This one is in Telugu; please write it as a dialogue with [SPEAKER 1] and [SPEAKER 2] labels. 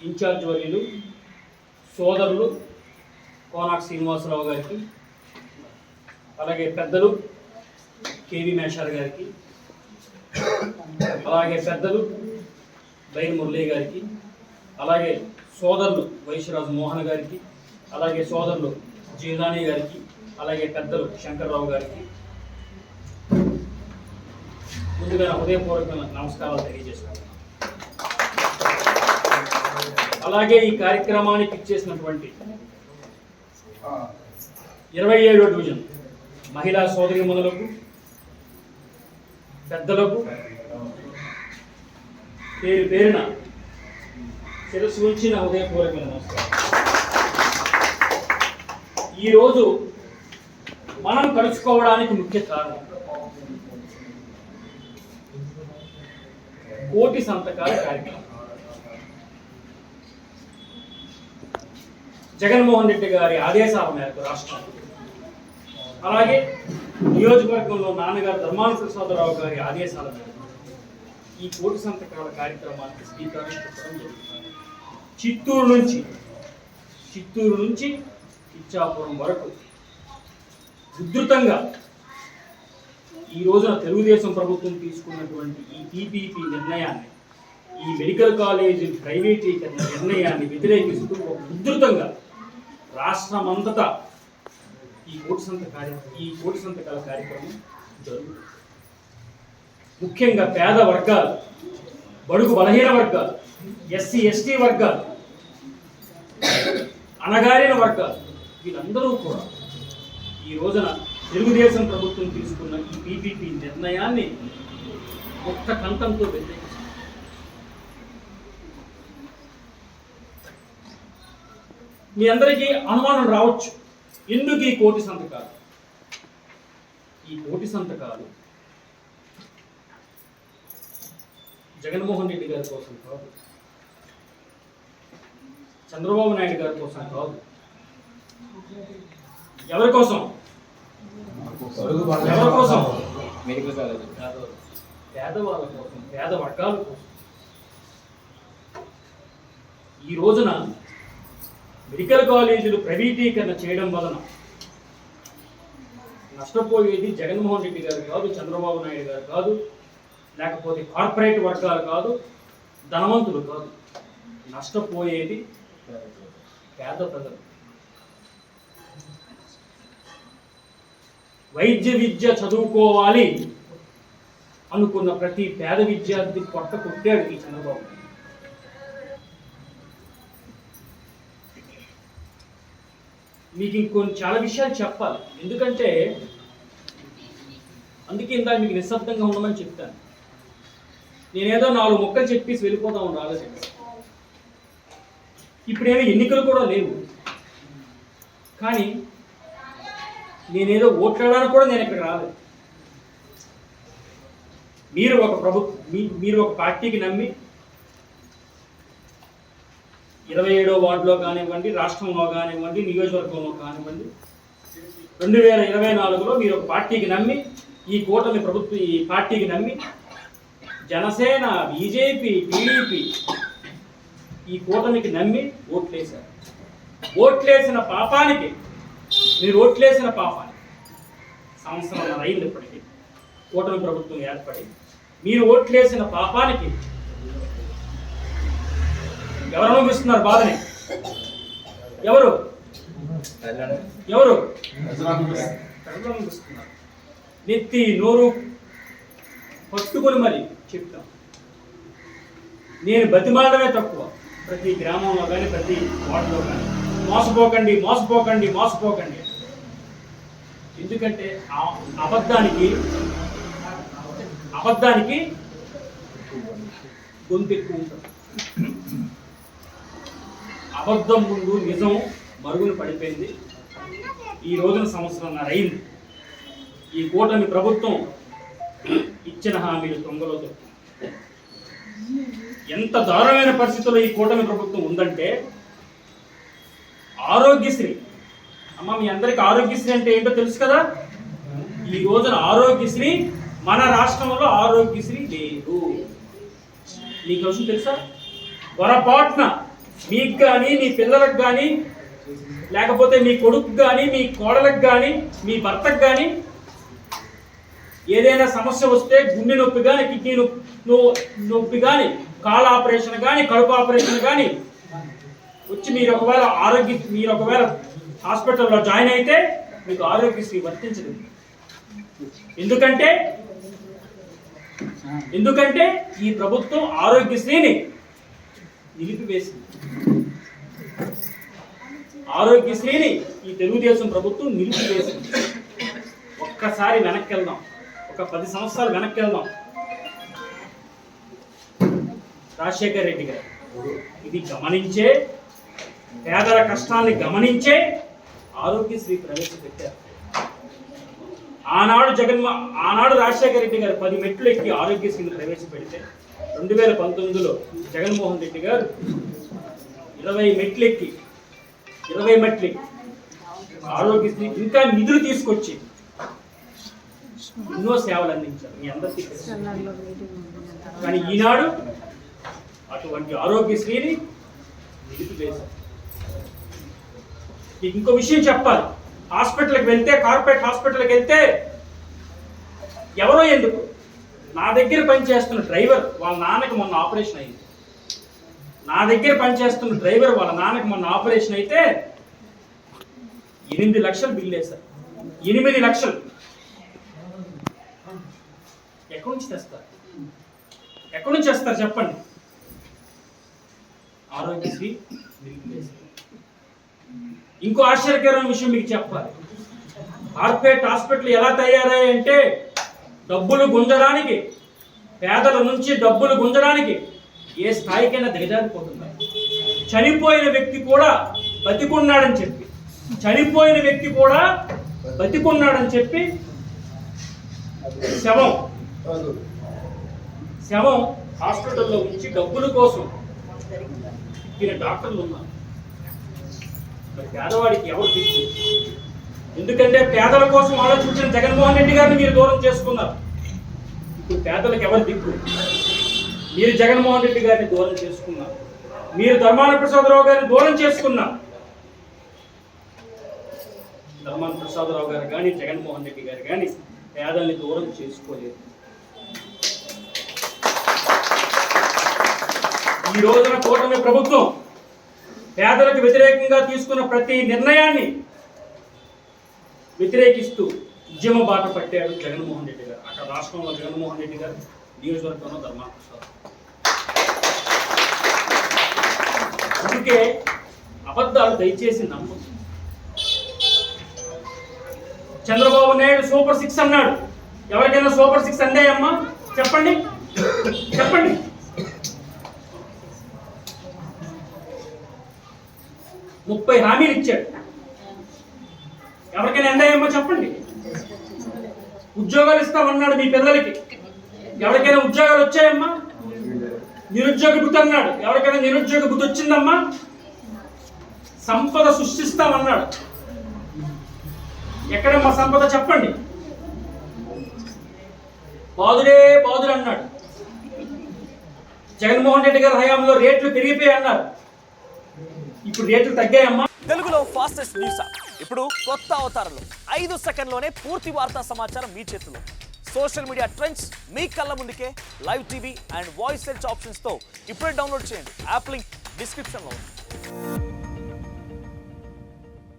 [SPEAKER 1] ఇన్ఛార్జ్ వర్యులు సోదరులు కోనాక్ శ్రీనివాసరావు గారికి, అలాగే పెద్దలు కేవీ మేషార్ గారికి, అలాగే పెద్దలు బైర్ మురళీ గారికి, అలాగే సోదరులు వైశ్యరాజు మోహన్ గారికి, అలాగే సోదరులు జీలానీ గారికి, అలాగే పెద్దలు శంకర్రావు గారికి ముందుగా హృదయపూర్వక నమస్కారాలు తెలియజేస్తున్నాను. అలాగే ఈ కార్యక్రమానికి ఇచ్చేసినటువంటి 27వ డివిజన్ మహిళా సోదరీమణులకు, పెద్దలకు పేరు పేరున శిరస్సు ఉంచిన హృదయపూర్వక నమస్కారం. ఈరోజు మనం కలుసుకోవడానికి ముఖ్య కారణం కోటి సంతకాల కార్యక్రమం. జగన్మోహన్ రెడ్డి గారి ఆదేశాల మేరకు రాష్ట్రం, అలాగే నియోజకవర్గంలో నాన్నగారు ధర్మాన ప్రసాదరావు గారి ఆదేశాల మేరకు ఈ కోటి సంతకాల కార్యక్రమానికి శ్రీకారం చుట్టడం జరుగుతుంది. చిత్తూరు నుంచి ఇచ్చాపురం వరకు ఉధృతంగా ఈ రోజున తెలుగుదేశం ప్రభుత్వం తీసుకున్నటువంటి ఈ పీపీపీ నిర్ణయాన్ని, ఈ మెడికల్ కాలేజీ ప్రైవేటీకరణ నిర్ణయాన్ని వ్యతిరేకిస్తూ ఉధృతంగా రాష్ట్రమంతటా ఈ కోటి సంతకాల కార్యక్రమం జరుగుతుంది. ముఖ్యంగా పేద వర్గాలు, బడుగు బలహీన వర్గాలు, ఎస్సీ ఎస్టీ వర్గాలు, అణగారిన వర్గాలు, వీళ్ళందరూ కూడా ఈ రోజున తెలుగుదేశం ప్రభుత్వం తీసుకున్న ఈ పీపీపీ నిర్ణయాన్ని ఒక్క కంఠంతో వ్యతిరేకిస్తారు. మీ అందరికీ అనుమానం రావచ్చు, ఎందుకు ఈ కోటి సంతకాలు? ఈ కోటి సంతకాలు జగన్మోహన్ రెడ్డి గారి కోసం కాదు, చంద్రబాబు నాయుడు గారి కోసం కాదు. ఎవరి కోసం? పేదవాళ్ళ కోసం, పేద వర్గాల కోసం. ఈ రోజున మెడికల్ కాలేజీలు ప్రైవేటీకరణ చేయడం వలన నష్టపోయేది జగన్మోహన్ రెడ్డి గారు కాదు, చంద్రబాబు నాయుడు గారు కాదు, లేకపోతే కార్పొరేట్ వర్గాలు కాదు, ధనవంతులు కాదు. నష్టపోయేది పేద ప్రజలు. వైద్య విద్య చదువుకోవాలి అనుకున్న ప్రతి పేద విద్యార్థి పొట్ట కొట్టాడు ఈ చంద్రబాబు. మీకు ఇంకొన్ని చాలా విషయాలు చెప్పాలి, ఎందుకంటే అందుకే ఇందాక మీకు నిశ్శబ్దంగా ఉండమని చెప్తాను. నేనేదో 4 ముక్కలు చెప్పేసి వెళ్ళిపోతా ఉండాలి. ఇప్పుడేమో ఎన్నికలు కూడా లేవు, కానీ నేనేదో ఓట్లాడడానికి కూడా నేను ఇక్కడ రాలేదు. మీరు ఒక పార్టీకి నమ్మి 27వ వార్డులో కానివ్వండి, రాష్ట్రంలో కానివ్వండి, నియోజకవర్గంలో కానివ్వండి, 2024లో మీరు ఒక పార్టీకి నమ్మి, ఈ పార్టీకి నమ్మి జనసేన, బీజేపీ, టీడీపీ ఈ కూటమికి నమ్మి ఓట్లేశారు. ఓట్లేసిన పాపానికి సంవత్సరం అయింది ఇప్పటికీ కూటమి ప్రభుత్వం ఏర్పడి. మీరు ఓట్లేసిన పాపానికి ఎవరు అనుభవిస్తున్నారు బాధని? ఎవరు అనుభవిస్తున్నారు? నెత్తి నోరు పట్టుకొని మరి చెప్తాం. నేను బతిమాలడమే తక్కువ. ప్రతి గ్రామంలో కానీ, ప్రతి వార్డులో కానీ మోసపోకండి. ఎందుకంటే అబద్ధానికి గొంతు ఎక్కువ ఉంటుంది. అబద్ధం ముందు నిజం మరుగున పడిపోయింది. ఈ రోజున సంవత్సరంన్నర అయింది. ఈ కూటమి ప్రభుత్వం ఇచ్చిన హామీలు తొంగలో తొక్కింది. ఎంత దారుణమైన పరిస్థితుల్లో ఈ కూటమి ప్రభుత్వం ఉందంటే, ఆరోగ్యశ్రీ, అమ్మ మీ అందరికీ ఆరోగ్యశ్రీ అంటే ఏంటో తెలుసు కదా. ఈ రోజున ఆరోగ్యశ్రీ మన రాష్ట్రంలో ఆరోగ్యశ్రీ లేదు. మీకు విషయం తెలుసా? పొరపాటున మీకు కానీ, మీ పిల్లలకు కానీ, లేకపోతే మీ కొడుకు కానీ, మీ కోడలకు కానీ, మీ భర్తకు కానీ ఏదైనా సమస్య వస్తే, గుండె నొప్పి కానీ, కిడ్నీ నొప్పి కానీ, కాళ్ళ ఆపరేషన్ కానీ, కడుపు ఆపరేషన్ కానీ వచ్చి మీరు ఒకవేళ హాస్పిటల్లో జాయిన్ అయితే మీకు ఆరోగ్యశ్రీ వర్తించదు. ఎందుకంటే ఈ ప్రభుత్వం ఆరోగ్యశ్రీని నిలిపివేసింది. ఆరోగ్యశ్రీని ఈ తెలుగుదేశం ప్రభుత్వం నిలిపివేసింది. ఒక్కసారి వెనక్కి వెళ్దాం, ఒక 10 సంవత్సరాలు వెనక్కి వెళ్దాం. రాజశేఖర్ రెడ్డి గారు ఇది గమనించే, పేదల కష్టాన్ని గమనించే ఆరోగ్యశ్రీ ప్రవేశపెట్టారు. ఆనాడు రాజశేఖర రెడ్డి గారు 10 మెట్లు ఎక్కి ఆరోగ్యశ్రీని ప్రవేశపెడితే 2019లో జగన్మోహన్ రెడ్డి గారు 20 మెట్లు ఎక్కి ఆరోగ్యశ్రీ ఇంకా నిధులు తీసుకొచ్చి ఎన్నో సేవలు అందించారు. మీ అందరికీ తెలుసు. కానీ ఈనాడు అటువంటి ఆరోగ్యశ్రీని నిలిపివేశారు. ఇంకో విషయం చెప్పాలి. హాస్పిటల్కి వెళ్తే, కార్పొరేట్ హాస్పిటల్కి వెళ్తే ఎవరో ఎందుకు, నా దగ్గర పనిచేస్తున్న డ్రైవర్ వాళ్ళ నాన్నకి మొన్న ఆపరేషన్ అయింది. నా దగ్గర పనిచేస్తున్న డ్రైవర్ వాళ్ళ నాన్నకి మొన్న ఆపరేషన్ అయితే 8 లక్షలు బిల్లు వేశారు. 8 లక్షలు ఎక్కడి నుంచి తెస్తారు చెప్పండి? ఆరోగ్యశ్రీ నిలిపివేశారు. ఇంకో ఆశ్చర్యకరమైన విషయం మీకు చెప్పాలి. కార్పొరేట్ హాస్పిటల్ ఎలా తయారయ్యాయంటే డబ్బులు గుంజడానికి, పేదల నుంచి డబ్బులు గుంజడానికి ఏ స్థాయికైనా దిగజారిపోతున్నారు. చనిపోయిన వ్యక్తి కూడా బతికున్నాడని చెప్పి శవం హాస్పిటల్లో ఉంచి డబ్బుల కోసం ఈయన డాక్టర్లు ఉన్నారు. పేదవాడికి ఎవరు దిక్కు? ఎందుకంటే పేదల కోసం ఆలోచించిన జగన్మోహన్ రెడ్డి గారిని మీరు దూరం చేసుకున్నారు. ఇప్పుడు పేదలకు ఎవరు దిక్కు? మీరు జగన్మోహన్ రెడ్డి గారిని దూరం చేసుకున్నారు. మీరు ధర్మాన ప్రసాదరావు గారిని దూరం చేసుకున్నారు. ధర్మాన ప్రసాదరావు గారు కానీ, జగన్మోహన్ రెడ్డి గారు కానీ పేదల్ని దూరం చేసుకోలేదు. ఈ రోజున కూటమి ప్రభుత్వం పేదలకు వ్యతిరేకంగా తీసుకున్న ప్రతి నిర్ణయాన్ని వ్యతిరేకిస్తూ ఉద్యమ బాట పట్టాడు జగన్మోహన్ రెడ్డి గారు. అక్కడ రాష్ట్రంలో జగన్మోహన్ రెడ్డి గారు, నియోజకవర్గంలో ధర్మాన ప్రసాద్. అందుకే అబద్ధాలు దయచేసి నమ్మదు. చంద్రబాబు నాయుడు సూపర్ 6 అన్నాడు. ఎవరికైనా సూపర్ 6 అందాయమ్మా? చెప్పండి. 30 హామీలు ఇచ్చాడు. ఎవరికైనా ఎందాయమ్మా చెప్పండి. ఉద్యోగాలు ఇస్తామన్నాడు మీ పిల్లలకి. ఎవరికైనా ఉద్యోగాలు వచ్చాయమ్మా? నిరుద్యోగ భృతి అన్నాడు. ఎవరికైనా నిరుద్యోగ భృతి వచ్చిందమ్మా? సంపద సృష్టిస్తామన్నాడు. ఎక్కడమ్మా సంపద చెప్పండి. బాదుడు అన్నాడు. జగన్మోహన్ రెడ్డి గారి హయాంలో రేట్లు పెరిగిపోయి అన్నారు. ఇప్పుడు రేట్లు తగ్గాయమ్మా.
[SPEAKER 2] తెలుగులో ఫాస్టెస్ట్ న్యూస్ ఇప్పుడు కొత్త అవతారంలో 5 సెకండ్లోనే పూర్తి వార్తా సమాచారం మీ చేతిలో. సోషల్ మీడియా ట్రెండ్స్ మీ కళ్ళ ముందుకే live TV and voice search options తో ఇప్పుడే డౌన్లోడ్ చేయండి. యాప్ లింక్ డిస్క్రిప్షన్లో ఉంది.